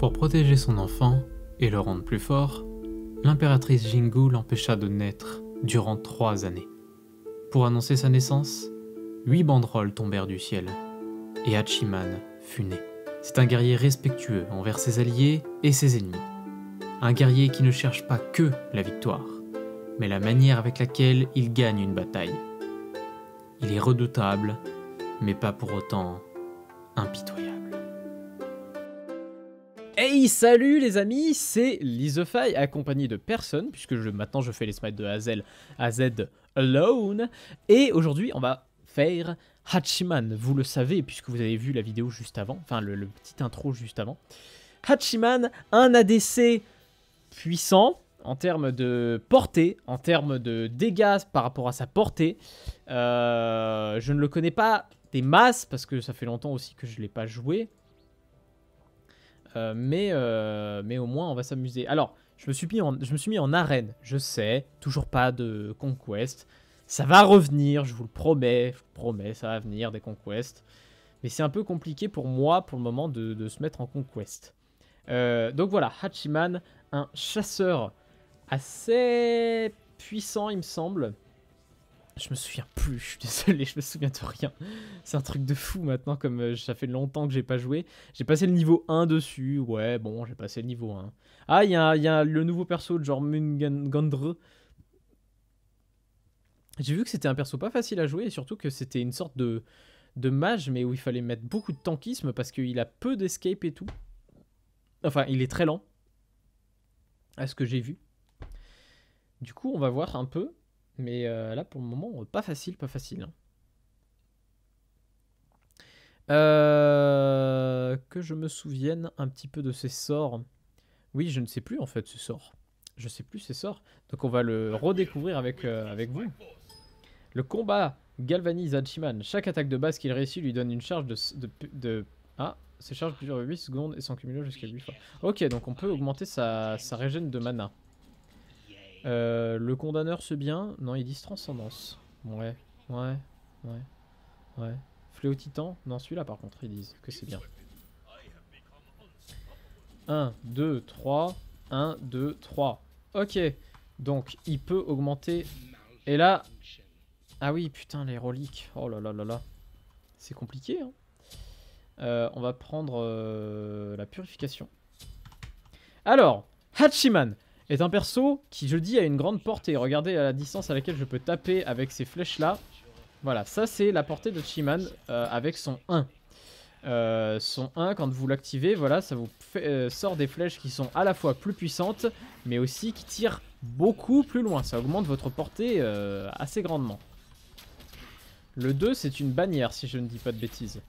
Pour protéger son enfant et le rendre plus fort, l'impératrice Jingu l'empêcha de naître durant 3 années. Pour annoncer sa naissance, 8 banderoles tombèrent du ciel, et Hachiman fut né. C'est un guerrier respectueux envers ses alliés et ses ennemis. Un guerrier qui ne cherche pas que la victoire, mais la manière avec laquelle il gagne une bataille. Il est redoutable, mais pas pour autant impitoyable. Hey, salut les amis, c'est Lizefy accompagné de personne, puisque maintenant je fais les smites de Hazel à Z alone. Et aujourd'hui, on va faire Hachiman, vous le savez, puisque vous avez vu la vidéo juste avant, enfin le petit intro juste avant. Hachiman, un ADC puissant en termes de portée, en termes de dégâts par rapport à sa portée. Je ne le connais pas des masses, parce que ça fait longtemps aussi que je ne l'ai pas joué. Mais au moins on va s'amuser. Alors, je me suis mis en arène. Je sais, toujours pas de conquest. Ça va revenir, je vous le promets. Je vous promets, ça va venir des conquests. Mais c'est un peu compliqué pour moi, pour le moment, de se mettre en conquest. Donc voilà, Hachiman, un chasseur assez puissant, il me semble. Je me souviens plus, je suis désolé, je me souviens de rien. C'est un truc de fou maintenant, comme ça fait longtemps que j'ai pas joué. J'ai passé le niveau 1 dessus, ouais, bon, j'ai passé le niveau 1. Ah, il y a le nouveau perso de genre Mungandre. J'ai vu que c'était un perso pas facile à jouer, et surtout que c'était une sorte de mage, mais où il fallait mettre beaucoup de tankisme, parce qu'il a peu d'escape et tout. Enfin, il est très lent, à ce que j'ai vu. Du coup, on va voir un peu. Mais là, pour le moment, pas facile, pas facile. Que je me souvienne un petit peu de ses sorts. Oui, je ne sais plus en fait ses sorts. Je sais plus ses sorts. Donc on va le redécouvrir avec vous. Le combat galvanise Hachiman. Chaque attaque de base qu'il réussit lui donne une charge de... Ah, ses charges durent 8 secondes et sont cumulées jusqu'à 8 fois. Ok, donc on peut augmenter sa régène de mana. Le condamneur c'est bien. Non, ils disent transcendance. Ouais. Fléau titan. Non, celui-là par contre, ils disent que c'est bien. 1, 2, 3. 1, 2, 3. Ok. Donc, il peut augmenter. Et là... Ah oui, putain, les reliques. Oh là là là là. C'est compliqué, hein. On va prendre la purification. Alors, Hachiman est un perso qui, je dis, a une grande portée. Regardez à la distance à laquelle je peux taper avec ces flèches-là. Voilà, ça c'est la portée de Hachiman avec son 1. Son 1, quand vous l'activez, voilà, ça vous sort des flèches qui sont à la fois plus puissantes, mais aussi qui tirent beaucoup plus loin. Ça augmente votre portée assez grandement. Le 2, c'est une bannière, si je ne dis pas de bêtises.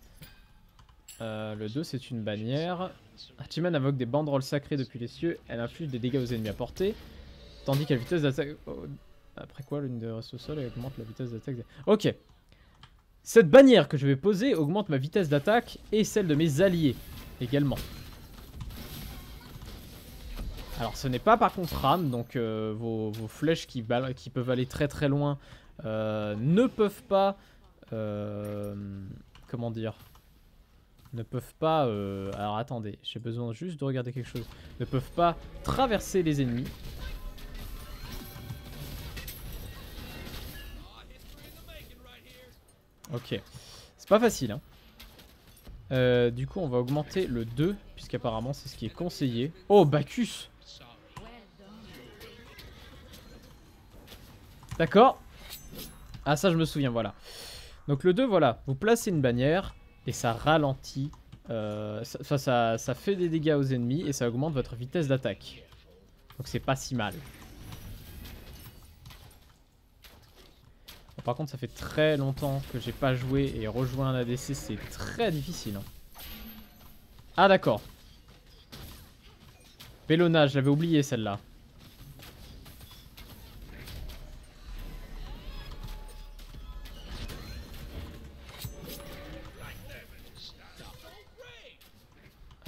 Le 2, c'est une bannière. Hachiman invoque des banderoles sacrées depuis les cieux. Elle inflige des dégâts aux ennemis à portée. Tandis qu'à la vitesse d'attaque... Après quoi, l'une de reste au sol et augmente la vitesse d'attaque. Ok. Cette bannière que je vais poser augmente ma vitesse d'attaque et celle de mes alliés également. Alors ce n'est pas par contre rame, donc vos flèches qui peuvent aller très très loin ne peuvent pas... comment dire ? Ne peuvent pas... alors attendez, j'ai besoin juste de regarder quelque chose. Ne peuvent pas traverser les ennemis. Ok. C'est pas facile, hein. Du coup, on va augmenter le 2, puisqu'apparemment c'est ce qui est conseillé. Oh, Bacchus! D'accord. Ah, ça je me souviens, voilà. Donc le 2, voilà. Vous placez une bannière... Et ça ralentit, ça fait des dégâts aux ennemis et ça augmente votre vitesse d'attaque. Donc c'est pas si mal. Bon, par contre ça fait très longtemps que j'ai pas joué et rejoint un ADC c'est très difficile. Hein. Ah d'accord. Bellona, j'avais oublié celle-là.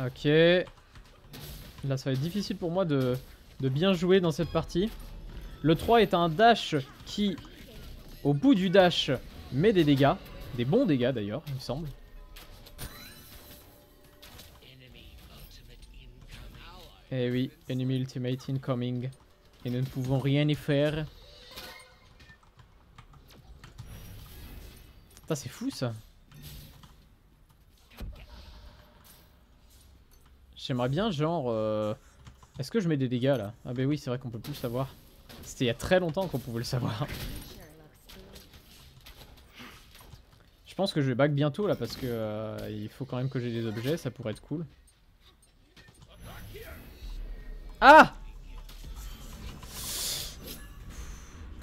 Ok. Là, ça va être difficile pour moi de bien jouer dans cette partie. Le 3 est un dash qui, au bout du dash, met des dégâts. Des bons dégâts d'ailleurs, il me semble. Eh oui, enemy ultimate incoming. Et nous ne pouvons rien y faire. Putain, c'est fou ça. J'aimerais bien, genre... Est-ce que je mets des dégâts là? Ah bah oui, c'est vrai qu'on peut plus le savoir. C'était il y a très longtemps qu'on pouvait le savoir. Je pense que je vais back bientôt là parce que il faut quand même que j'ai des objets, ça pourrait être cool. Ah!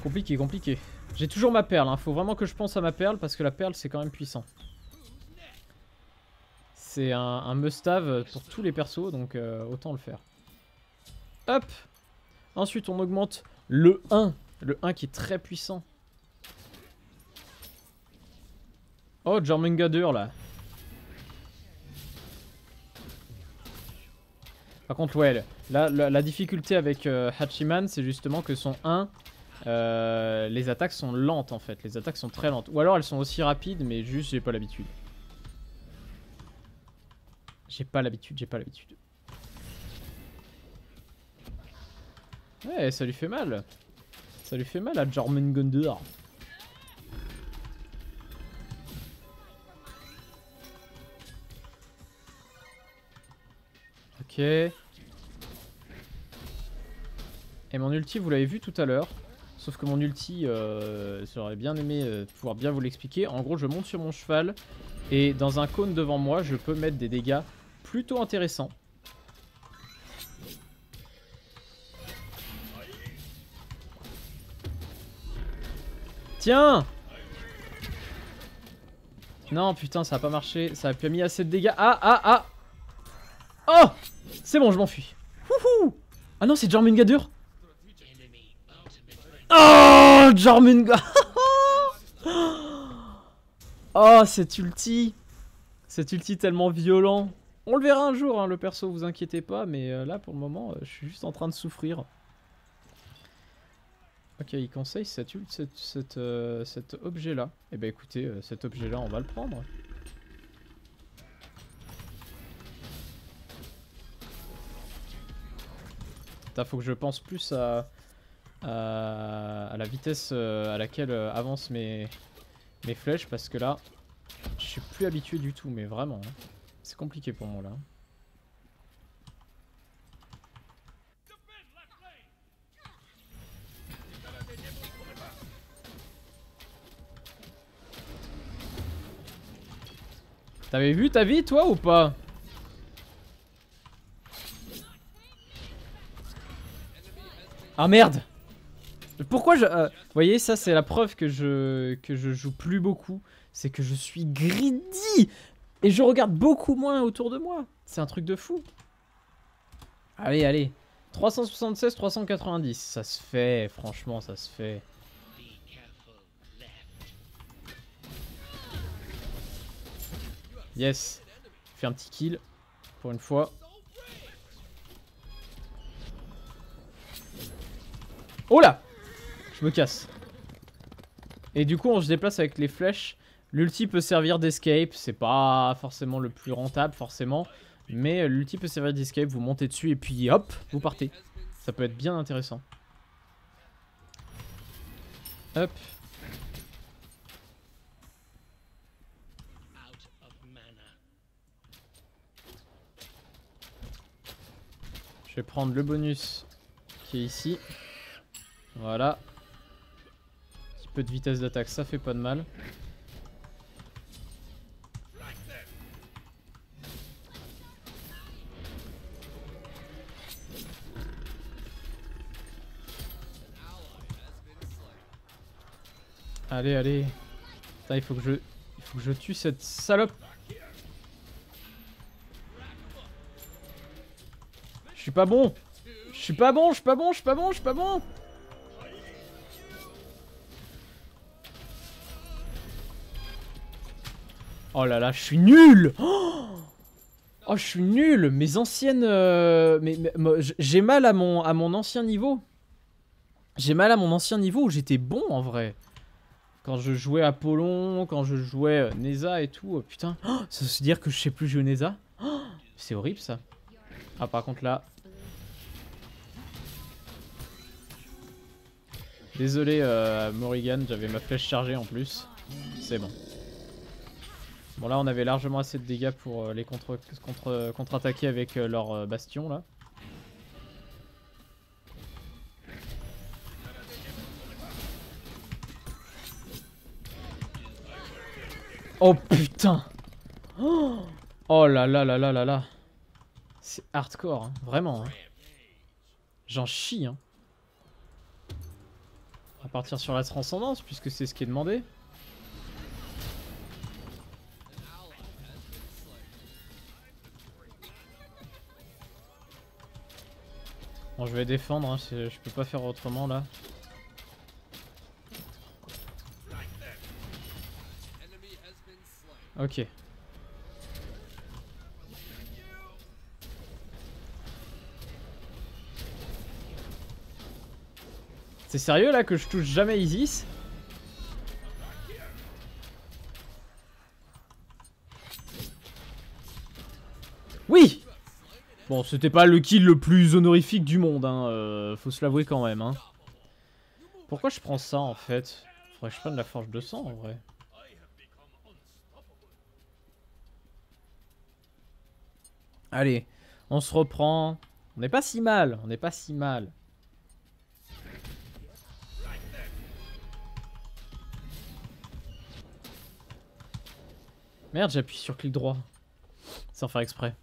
Compliqué, compliqué. J'ai toujours ma perle, hein. Faut vraiment que je pense à ma perle parce que la perle c'est quand même puissant. C'est un must-have pour tous les persos, donc autant le faire. Hop! Ensuite on augmente le 1. Le 1 qui est très puissant. Oh, Jormungandr là. Par contre, ouais, la difficulté avec Hachiman, c'est justement que son 1, les attaques sont lentes en fait. Les attaques sont très lentes. Ou alors elles sont aussi rapides, mais juste j'ai pas l'habitude. J'ai pas l'habitude. Ouais, ça lui fait mal. Ça lui fait mal à Jormungandr. Ok. Et mon ulti, vous l'avez vu tout à l'heure. Sauf que mon ulti, j'aurais bien aimé pouvoir bien vous l'expliquer. En gros, je monte sur mon cheval. Et dans un cône devant moi, je peux mettre des dégâts plutôt intéressants. Tiens! Non, putain, ça a pas marché. Ça a pas mis assez de dégâts. Ah! Oh! C'est bon, je m'enfuis. Wouhou! Ah non, c'est Jormungandr. Oh! Jormungandr. Oh, cet ulti. Cet ulti tellement violent. On le verra un jour, hein, le perso, vous inquiétez pas. Mais là, pour le moment, je suis juste en train de souffrir. Ok, il conseille cet objet-là. Eh ben écoutez, cet objet-là, on va le prendre. Putain, faut que je pense plus à la vitesse à laquelle avancent mes flèches, parce que là, je suis plus habitué du tout, mais vraiment. Hein. C'est compliqué pour moi, là. T'avais vu ta vie, toi, ou pas? Ah merde! Pourquoi je... vous voyez, ça c'est la preuve que je joue plus beaucoup. C'est que je suis greedy! Et je regarde beaucoup moins autour de moi. C'est un truc de fou. Allez, allez. 376, 390. Ça se fait, franchement, ça se fait. Yes. Fait un petit kill. Pour une fois. Oh là! Je me casse. Et du coup, on se déplace avec les flèches. L'ulti peut servir d'escape. C'est pas forcément le plus rentable, forcément. Mais l'ulti peut servir d'escape. Vous montez dessus et puis hop, vous partez. Ça peut être bien intéressant. Hop. Je vais prendre le bonus qui est ici. Voilà. Un petit peu de vitesse d'attaque, ça fait pas de mal. Allez, allez. Putain, il faut que je tue cette salope. Je suis pas bon. Je suis pas bon, je suis pas bon, je suis pas bon, je suis pas bon. Oh là là, je suis nul. Oh, je suis nul. Mes anciennes... j'ai mal à mon ancien niveau. J'ai mal à mon ancien niveau où j'étais bon en vrai. Quand je jouais Apollon, quand je jouais Neza et tout. Putain, ça veut dire que je sais plus jouer Neza. C'est horrible ça. Ah par contre là, Désolé Morrigan, j'avais ma flèche chargée en plus. C'est bon. Bon là on avait largement assez de dégâts pour les contre-attaquer avec leur bastion là. Oh putain! Oh là là là là là là! C'est hardcore, hein, vraiment. Hein. J'en chie. Hein. On va partir sur la transcendance puisque c'est ce qui est demandé. Bon, je vais défendre, hein, je peux pas faire autrement là. Ok. C'est sérieux là que je touche jamais Isis? Oui! Bon, c'était pas le kill le plus honorifique du monde, hein. Faut se l'avouer quand même, hein. Pourquoi je prends ça en fait? Faudrait que je prenne la forge de sang en vrai. Allez, on se reprend. On n'est pas si mal, on n'est pas si mal. Merde, j'appuie sur clic droit. Sans faire exprès.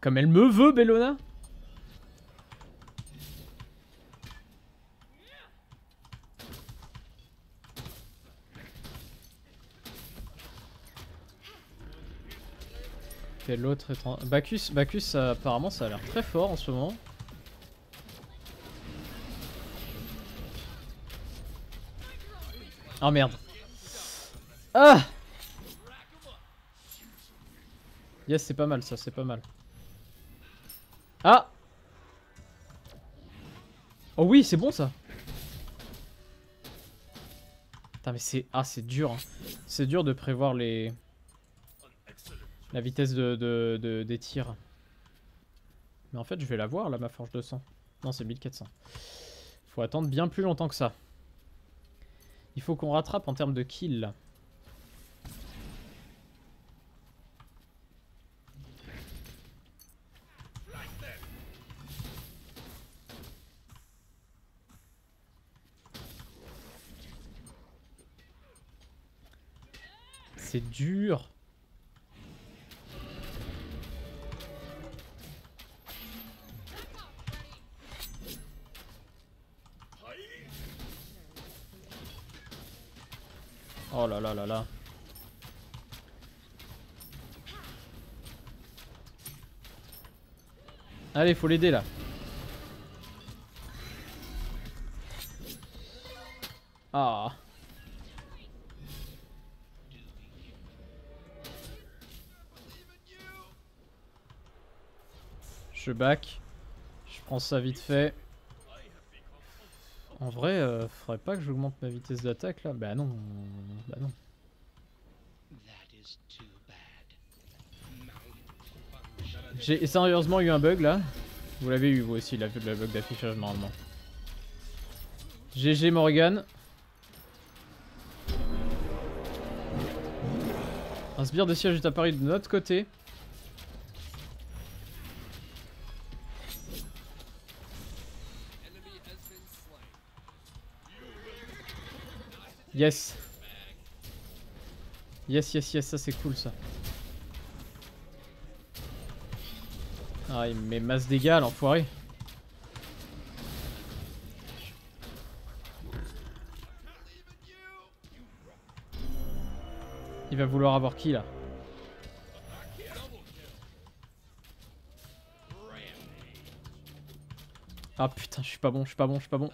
Comme elle me veut, Bellona. Et l'autre est en... Bacchus, apparemment ça a l'air très fort en ce moment. Oh merde. Ah! Yes, c'est pas mal ça, c'est pas mal. Ah! Oh oui, c'est bon ça. Putain mais c'est... Ah c'est dur. Hein. C'est dur de prévoir les... La vitesse des tirs. Mais en fait je vais la voir là ma forge de sang. Non c'est 1400. Faut attendre bien plus longtemps que ça. Il faut qu'on rattrape en termes de kills là. C'est dur. Oh là là là là. Allez, faut l'aider là. Ah. Je back. Je prends ça vite fait. En vrai, faudrait pas que j'augmente ma vitesse d'attaque là. Bah non. Bah non. J'ai sérieusement eu un bug là. Vous l'avez eu vous aussi, le bug d'affichage normalement. GG Morgan. Un sbire de siège est apparu de notre côté. Yes. Yes, yes, yes, ça c'est cool ça. Ah, il me met masse dégâts l'enfoiré. Il va vouloir avoir qui là? Ah putain, je suis pas bon, je suis pas bon, je suis pas bon.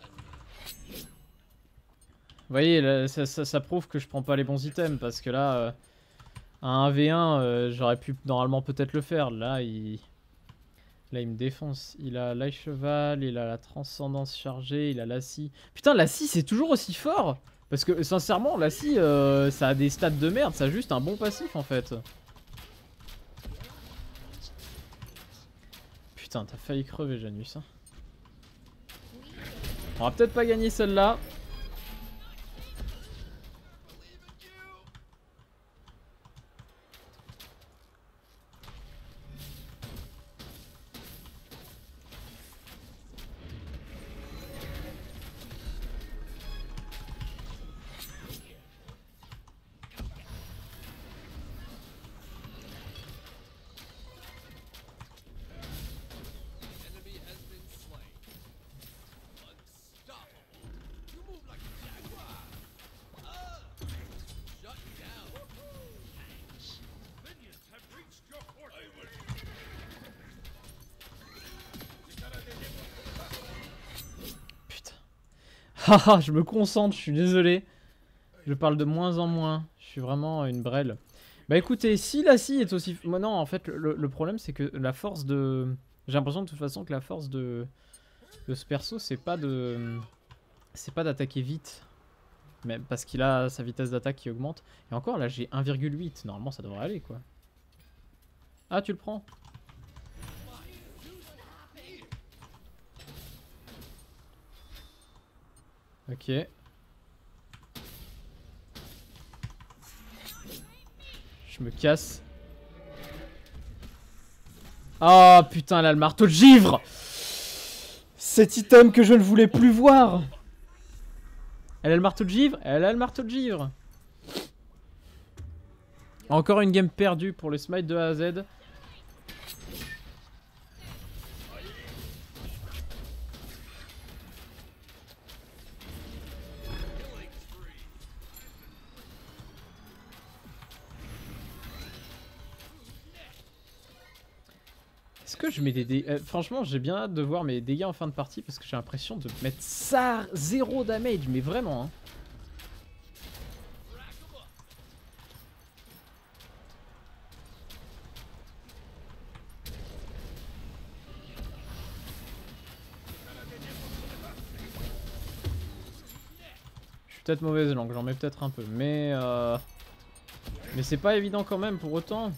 Vous voyez, là, ça prouve que je prends pas les bons items parce que là, à 1v1, j'aurais pu normalement peut-être le faire. Là, il me défonce. Il a l'ail cheval, il a la transcendance chargée, il a la scie. Putain, la scie c'est toujours aussi fort. Parce que sincèrement, la scie, ça a des stats de merde, ça a juste un bon passif en fait. putain, t'as failli crever, Janus. Hein. On va peut-être pas gagner celle-là. Haha, je me concentre, je suis désolé. Je parle de moins en moins. Je suis vraiment une brêle. Bah écoutez, si la scie est aussi... Moi non, en fait, le problème c'est que la force de... J'ai l'impression de toute façon que la force de ce perso, c'est pas de... C'est pas d'attaquer vite. Mais parce qu'il a sa vitesse d'attaque qui augmente. Et encore, là, j'ai 1,8. Normalement, ça devrait aller, quoi. Ah, tu le prends? Ok. Je me casse. Oh putain, elle a le marteau de givre. Cet item que je ne voulais plus voir. Elle a le marteau de givre. Elle a le marteau de givre. Encore une game perdue pour le smite de A à Z. Est-ce que je mets des dégâts franchement, j'ai bien hâte de voir mes dégâts en fin de partie parce que j'ai l'impression de mettre ça 0 damage, mais vraiment. Hein. Je suis peut-être mauvaise langue, j'en mets peut-être un peu, mais c'est pas évident quand même pour autant.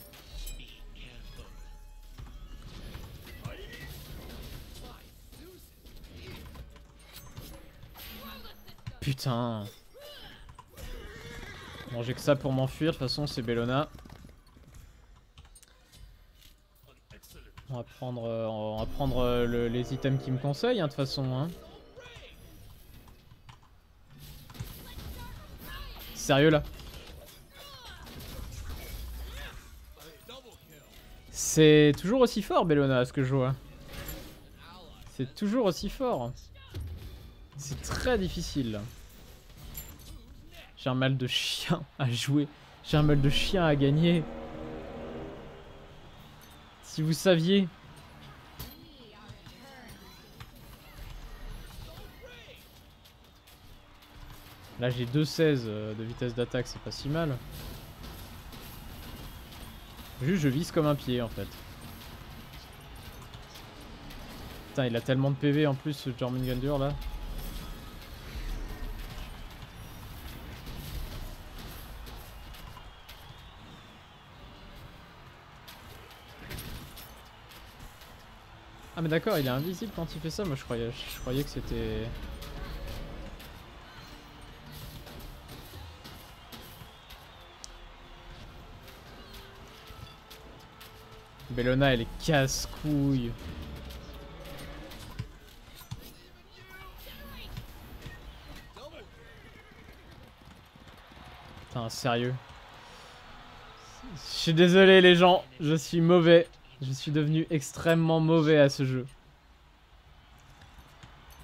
Putain. Bon, j'ai que ça pour m'enfuir, de toute façon c'est Bellona. On va prendre les items qui me conseillent, hein, de toute façon. Hein. Sérieux là? C'est toujours aussi fort Bellona, à ce que je vois. C'est toujours aussi fort. C'est très difficile. J'ai un mal de chien à jouer. J'ai un mal de chien à gagner. Si vous saviez. Là j'ai 2,16 de vitesse d'attaque, c'est pas si mal. Juste je vise comme un pied en fait. Putain, il a tellement de PV en plus ce Jormungandr là. Ah mais d'accord, il est invisible quand il fait ça. Moi je croyais que c'était... Bellona elle est casse-couille. Putain, sérieux. Je suis désolé les gens, je suis mauvais. Je suis devenu extrêmement mauvais à ce jeu.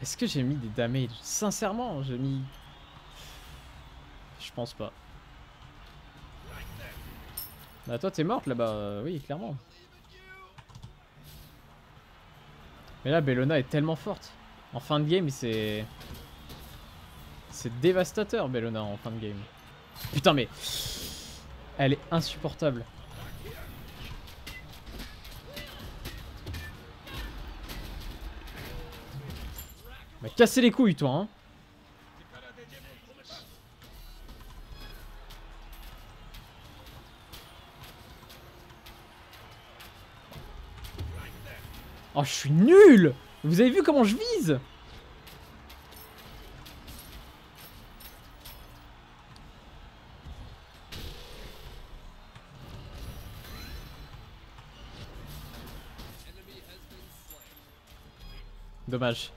Est-ce que j'ai mis des damages? Sincèrement, j'ai mis... Je pense pas. Bah toi t'es morte là-bas, oui clairement. Mais là Bellona est tellement forte. En fin de game c'est... C'est dévastateur Bellona en fin de game. Putain mais... Elle est insupportable. M'a cassé les couilles toi hein. Oh, je suis nul! Vous avez vu comment je vise? Dommage.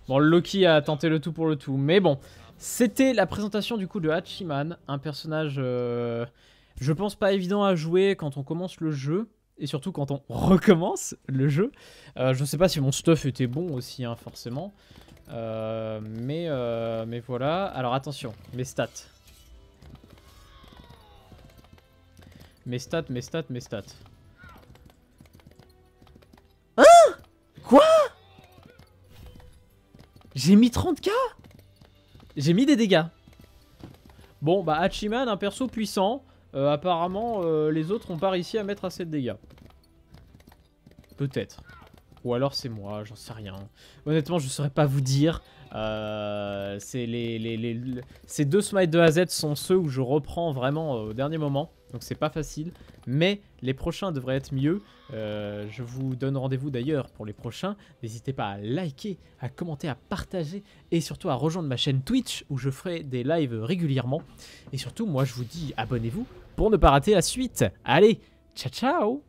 Bon, Loki a tenté le tout pour le tout. Mais bon, c'était la présentation du coup de Hachiman. Un personnage, je pense, pas évident à jouer quand on commence le jeu. Et surtout quand on recommence le jeu. Je sais pas si mon stuff était bon aussi, hein, forcément. Mais voilà. Alors attention, mes stats. Mes stats. Hein? Quoi? J'ai mis 30k? J'ai mis des dégâts. Bon, bah Hachiman, un perso puissant. Apparemment, les autres n'ont pas réussi à mettre assez de dégâts. Peut-être. Ou alors c'est moi, j'en sais rien. Honnêtement, je ne saurais pas vous dire. Ces deux smites de AZ sont ceux où je reprends vraiment au dernier moment. Donc c'est pas facile. Mais les prochains devraient être mieux. Je vous donne rendez-vous d'ailleurs pour les prochains. N'hésitez pas à liker, à commenter, à partager. Et surtout à rejoindre ma chaîne Twitch où je ferai des lives régulièrement. Et surtout, moi je vous dis abonnez-vous pour ne pas rater la suite. Allez, ciao ciao!